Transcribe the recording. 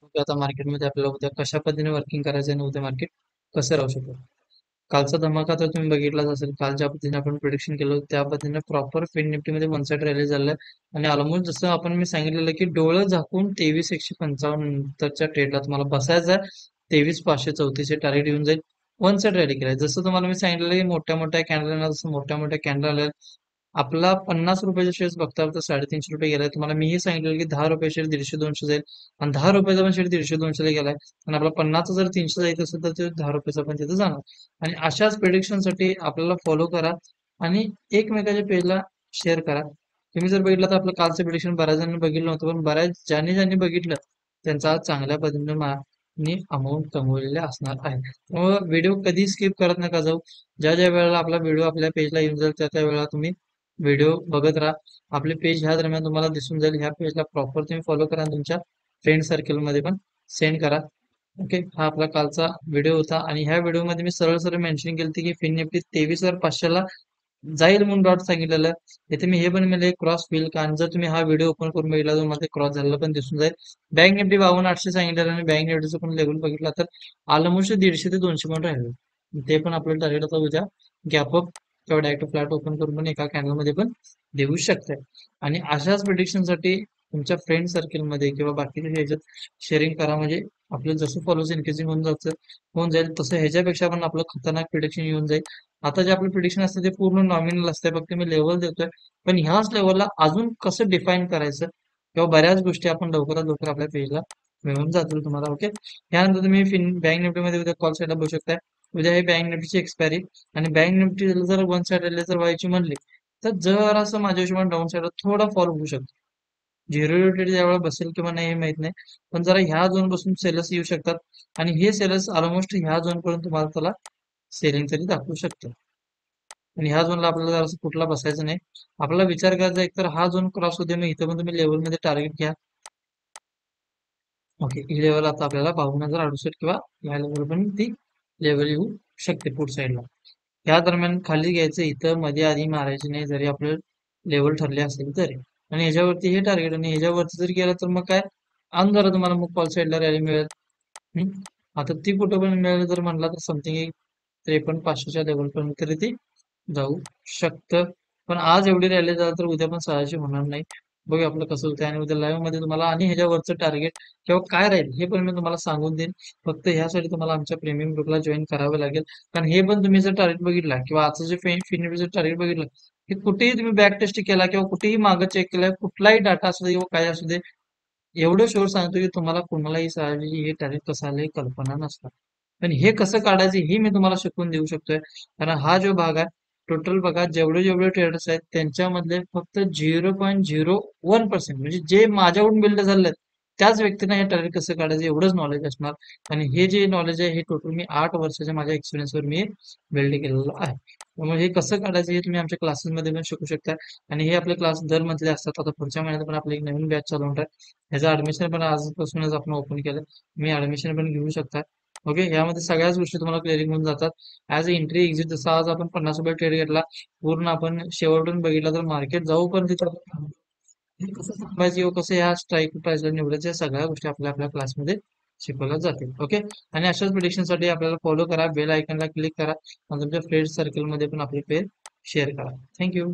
की आता मार्केटमध्ये आपल्याला उद्या कशा पद्धतीने वर्किंग करायचं आणि उद्या मार्केट कसं राहू शकतो. कालचा धमाका तर तुम्ही बघितलाच असेल. काल ज्या पद्धतीने आपण प्रिडिक्शन केलं त्या पद्धतीने प्रॉपर फिन निफ्टीमध्ये वन साइड रॅली झालं आणि ऑलमोस्ट जसं आपण मी सांगितलेलं की डोळं झाकून 23,155 नंतरच्या ट्रेडला तुम्हाला बसायचं आहे. 23,534 हे टार्गेट येऊन जाईल. वन साइड रॅली केलाय. जसं तुम्हाला मी सांगितलेलं की मोठ्या मोठ्या कॅन्डल जसं मोठ्या मोठ्या कॅन्डल आल्या आपला 50 रुपयाचा शेअर बघता बघता 350 रुपये गेलाय. तुम्हाला मीही सांगितलेलं की 10 रुपये शेअर 150-200 जाईल आणि 10 रुपयाचा पण शेअर 150-200 ला गेलाय आणि आपला 50 जर 300 जायचं असेल तर ते 10 रुपयाचा पण तिथे जाणार. आणि अशाच प्रेडिक्शन साठी आपल्याला फॉलो करा आणि एकमेकाच्या पेजला शेअर करा. तुम्ही जर बघितलं तर आपलं कालचं प्रेडिक्शन बऱ्याच जणांनी बघितलं नव्हतं, पण बऱ्याच ज्यांनी ज्यांनी बघितलं त्यांचा आज चांगल्या पद्धतीने अमाऊंट कमवलेले असणार आहे. त्यामुळे व्हिडिओ कधी स्किप करत नका जाऊ. ज्या ज्या वेळेला आपला व्हिडिओ आपल्या पेजला येऊन जाईल त्या त्या वेळेला तुम्ही व्हिडिओ बघत राहा. आपले पेज ह्या दरम्यान तुम्हाला दिसून जाईल. ह्या पेजला प्रॉपर तुम्ही फॉलो करा आणि तुमच्या फ्रेंड सर्कलमध्ये पण सेंड करा. ओके, हा आपला कालचा व्हिडिओ होता आणि ह्या व्हिडिओमध्ये मी सरळ सरळ मेन्शन केलं की फिन निफ्टी 23,500 ला जाईल म्हणून डॉट सांगितलेलं. इथे मी हे पण म्हणले क्रॉस होईल का, आणि जर तुम्ही हा व्हिडिओ ओपन करून बघितला तर मला क्रॉस झालेला पण दिसून जाईल. बँक निफ्टी 52,800 सांगितलेलं आणि बँक निफ्टीचं पण लेवल बघितला तर ऑलमोस्ट 150 ते 200 पॉईंट राहिले. ते पण आपलं टार्गेट आता उद्या गॅपअप किंवा डायरेक्ट फ्लॅट ओपन करून पण एका कॅन्डल मध्ये पण देऊ शकते. आणि अशाच प्रिडिक्शन साठी तुमच्या फ्रेंड सर्कलमध्ये किंवा बाकीच्या ह्याच्यात शेअरिंग करा, म्हणजे आपलं जसं फॉलोअर्स इन्क्रीजिंग होऊन जाईल तसं ह्याच्यापेक्षा पण आपलं खतरनाक प्रिडिक्शन येऊन जाईल. आता जे आपलं प्रिडिक्शन असतं ते पूर्ण नॉमिनल असते, फक्त मी लेवल देतोय, पण ह्याच लेवलला अजून कसं डिफाईन करायचं किंवा बऱ्याच गोष्टी आपण लवकरात लवकर आपल्या पेजला मिळून जातील तुम्हाला. ओके, त्यानंतर तुम्ही बँक निफ्टीमध्ये उद्या कॉल साईडला बघू शकताय. उद्या हे बँक निफ्टीची एक्सपायरी आणि बँक निफ्टी जर वन साइड जर व्हायची म्हणली तर जरासं माझ्या हिशोबाने डाऊन साईडला थोडा फॉल होऊ शकतो. झिरो रेटेड ज्यावेळेला बसेल किंवा नाही हे माहित नाही, पण जरा ह्या झोन पासून सेलर्स येऊ शकतात आणि हे सेलर्स ऑलमोस्ट ह्या झोन पर्यंत तुम्हाला त्याला सेलिंग तरी दाखवू शकतो. आणि ह्या झोनला आपल्याला जरासं कुठला बसायचं नाही. आपला विचार करायचा एक तर हा झोन क्रॉस होते, मग इथं पण तुम्ही लेवलमध्ये टार्गेट घ्या. ओके, ही लेवल आता आपल्याला 52,068 किंवा या लेवल पण ती लेवल येऊ शकते पुढ साईडला. या दरम्यान खाली घ्यायचं, इथं मध्ये आधी मारायची नाही जरी आपलं लेवल ठरले असेल तरी. आणि ह्याच्यावरती हे टार्गेट आणि ह्याच्यावरती जर गेलं तर मग काय जरा तुम्हाला मग कॉल साईडला रॅली मिळेल. आता ती कुठं पण मिळेल जर म्हणला तर समथिंग एक 53,500च्या लेवल पर्यंत तरी ती जाऊ शकतं. पण आज एवढी रॅली झाली तर उद्या पण सहजी होणार नाही. बघूया आपलं कसं होतं आणि उद्या लाईव्ह मध्ये तुम्हाला आणि ह्याच्यावरचं टार्गेट किंवा काय राहील हे पण मी तुम्हाला सांगून देईन. फक्त ह्यासाठी तुम्हाला आमच्या प्रीमियम ग्रुपला जॉईन करावं लागेल. कारण हे पण तुम्ही जर टार्गेट बघितला किंवा आजचं जे फिनिटचं टार्गेट बघितलं, हे कुठेही तुम्ही बॅक टेस्ट केला किंवा कुठेही मागं चेक केला, कुठलाही डाटा असू दे किंवा काय असू दे, एवढं शुअर सांगतो की तुम्हाला कोणालाही सहजी हे टार्गेट कसं आलंय कल्पना नसतात. पण हे कसं काढायचं हे मी तुम्हाला शिकवून देऊ शकतोय. कारण हा जो भाग आहे टोटल बघा, जेवढे जेवढे ट्रेडर्स आहेत त्यांच्यामधले फक्त 0.01% म्हणजे जे माझ्याकडून बिल्ड झाले त्याच व्यक्तींना हे टार्गेट कसं काढायचं एवढंच नॉलेज असणार. आणि हे जे नॉलेज आहे हे टोटल मी 8 वर्षाच्या माझ्या एक्सपिरियन्सवर मी बिल्ड केलेलं आहे. त्यामुळे हे कसं काढायचं हे तुम्ही आमच्या क्लासेसमध्ये पण शिकू शकता. आणि हे आपले क्लास दर मंथली असतात. आता पुढच्या महिन्यात पण आपली एक नवीन बॅच चालू होणार आहे. ह्याचं ऍडमिशन पण आजपासूनच आपण ओपन केलं. तुम्ही ऍडमिशन पण घेऊ शकता. ओके, यामध्ये सगळ्याच गोष्टी तुम्हाला क्लिअरिंग होऊन जातात. ऍज अ एंट्री एक्झिट, जसं आज आपण 50 रुपये ट्रेड घेतला, पूर्ण आपण शेवटून बघितला तर मार्केट जाऊ पण तिथं हे कसं थांबायचं किंवा कसं या स्ट्राईक प्राइसला निवडायचं, या सगळ्या गोष्टी आपल्या आपल्या क्लासमध्ये शिकवल्या जातील. ओके, आणि अशाच प्रिडिक्शनसाठी आपल्याला फॉलो करा, बेल आयकॉनला क्लिक करा आणि तुमच्या फ्रेंड सर्कलमध्ये पण आपले पेज शेअर करा. थँक्यू.